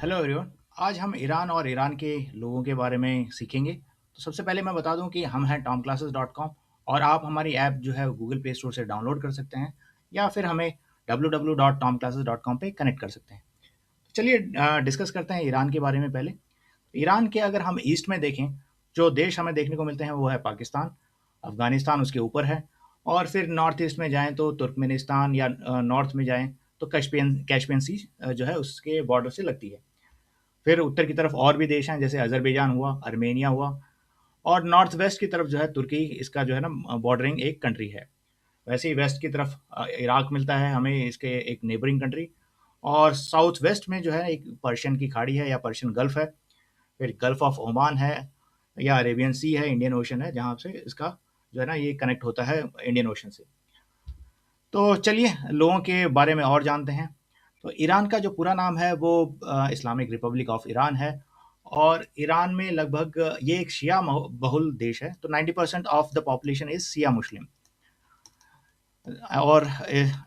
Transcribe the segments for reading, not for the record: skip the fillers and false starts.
Hello everyone. आज हम Iran और ईरान के लोगों के बारे में सीखेंगे। तो सबसे पहले मैं बता दूं कि हम हैं tomclasses.com और आप हमारी ऐप जो है गूगल प्ले स्टोर से डाउनलोड कर सकते हैं या फिर हमें www.tomclasses.com पे कनेक्ट कर सकते हैं। तो चलिए डिस्कस करते हैं ईरान के बारे में। पहले ईरान के अगर हम ईस्ट में देखें, जो देश हमें देखने को मिलते हैं वो है पाकिस्तान, अफगानिस्तान उसके ऊपर है। और फिर नॉर्थ ईस्ट में जाएं तो तुर्कमेनिस्तान या नॉर्थ में जाएं तो कैस्पियन कैस्पियन सी जो है उसके बॉर्डर से लगती है। फिर उत्तर की तरफ और भी देश हैं, जैसे अज़रबैजान हुआ, आर्मेनिया हुआ। और नॉर्थ वेस्ट की तरफ जो है तुर्की, इसका जो है ना बॉर्डरिंग एक कंट्री है। वैसे ही वेस्ट की तरफ इराक मिलता है हमें, इसके एक नेबरिंग कंट्री। और साउथ वेस्ट में जो है एक पर्शियन की खाड़ी है या पर्शियन गल्फ है। फिर गल्फ ऑफ ओमान है या अरेबियन सी है, इंडियन ओशन है, जहाँ से इसका जो है ना ये कनेक्ट होता है इंडियन ओशन से। तो चलिए लोगों के बारे में और जानते हैं। तो ईरान का जो पूरा नाम है वो इस्लामिक रिपब्लिक ऑफ ईरान है। और ईरान में लगभग ये एक शिया बहुल देश है, तो 90% ऑफ द पॉपुलेशन इज शिया मुस्लिम। और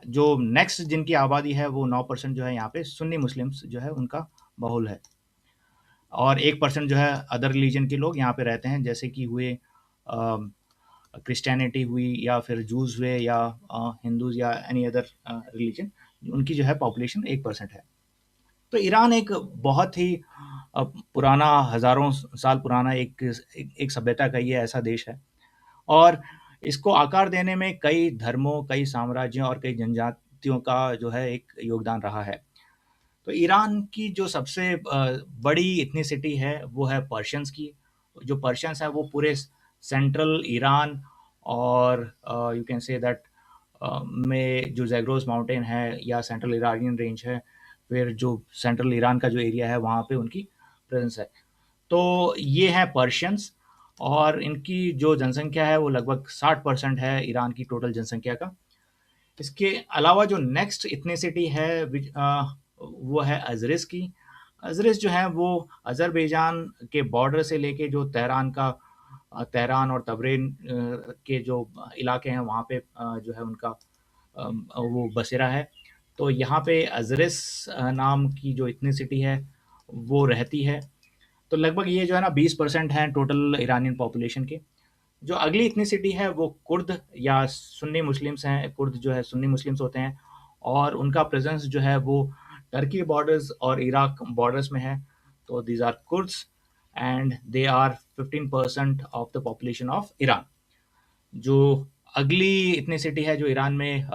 जो नेक्स्ट जिनकी आबादी है वो 9% जो है यहाँ पे सुन्नी मुस्लिम्स जो है उनका बहुल है। और 1% जो है अदर रिलीजन के लोग यहाँ पे रहते हैं, जैसे कि हुए क्रिश्चियनिटी हुई या फिर जूस हुए या हिंदूज या एनी अदर रिलीजन, उनकी जो है पॉपुलेशन 1% है। तो ईरान एक बहुत ही पुराना, हज़ारों साल पुराना एक सभ्यता का ये ऐसा देश है। और इसको आकार देने में कई धर्मों, कई साम्राज्यों और कई जनजातियों का जो है एक योगदान रहा है। तो ईरान की जो सबसे बड़ी इथनिसिटी है वो है पर्शियंस की। जो पर्शियंस है वो पूरे सेंट्रल ईरान और यू कैन से दैट में जो जैग्रोस माउंटेन है या सेंट्रल इरानियन रेंज है, फिर जो सेंट्रल ईरान का जो एरिया है वहाँ पे उनकी प्रेजेंस है। तो ये हैं पर्शियंस। और इनकी जो जनसंख्या है वो लगभग 60% है ईरान की टोटल जनसंख्या का। इसके अलावा जो नेक्स्ट इथनिसिटी है वो है अज़रिस की। अज़रिस जो है वो अज़रबैजान के बॉर्डर से लेके जो तेहरान का तेहरान और तबरेज़ के जो इलाके हैं वहाँ पे जो है उनका वो बसेरा है। तो यहाँ पे अज़रिस नाम की जो इथनिसिटी है वो रहती है। तो लगभग ये जो है ना 20% हैं टोटल ईरानियन पॉपुलेशन के। जो अगली इथनिसिटी है वो कुर्द या सुन्नी मुस्लिम्स हैं। कुर्द जो है सुन्नी मुस्लिम्स होते हैं और उनका प्रेजेंस जो है वो टर्की बॉर्डर्स और इराक बॉर्डर्स में है। तो these are Kurds and they are 15% of the population of Iran. जो अगली इथनिसिटी है जो ईरान में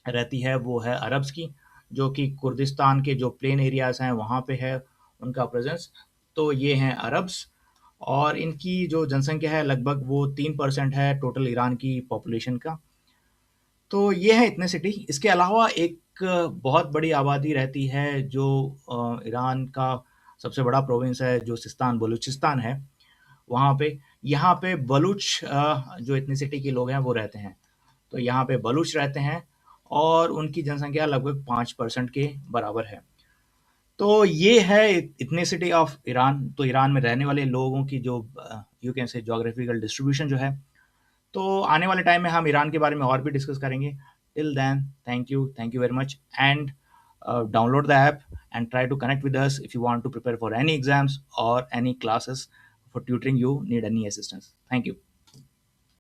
रहती है वो है अरब्स की, जो कि कुर्दिस्तान के जो प्लेन एरियाज हैं वहाँ पे है उनका प्रेजेंस। तो ये हैं अरब्स। और इनकी जो जनसंख्या है लगभग वो 3% है टोटल ईरान की पॉपुलेशन का। तो ये है इथनिसिटी। इसके अलावा एक बहुत बड़ी आबादी रहती है जो ईरान का सबसे बड़ा प्रोविंस है, जो सिस्तान बलूचिस्तान है वहाँ पे। यहाँ पे बलूच जो इथनिसिटी के लोग हैं वो रहते हैं। तो यहाँ पे बलूच रहते हैं और उनकी जनसंख्या लगभग 5% के बराबर है। तो ये है इथनिसिटी ऑफ ईरान। तो ईरान में रहने वाले लोगों की जो you can say geographical distribution जो है। तो आने वाले टाइम में हम ईरान के बारे में और भी डिस्कस करेंगे। Till then, thank you very much and download the app and try to connect with us if you want to prepare for any exams or any classes for tutoring you need any assistance. Thank you.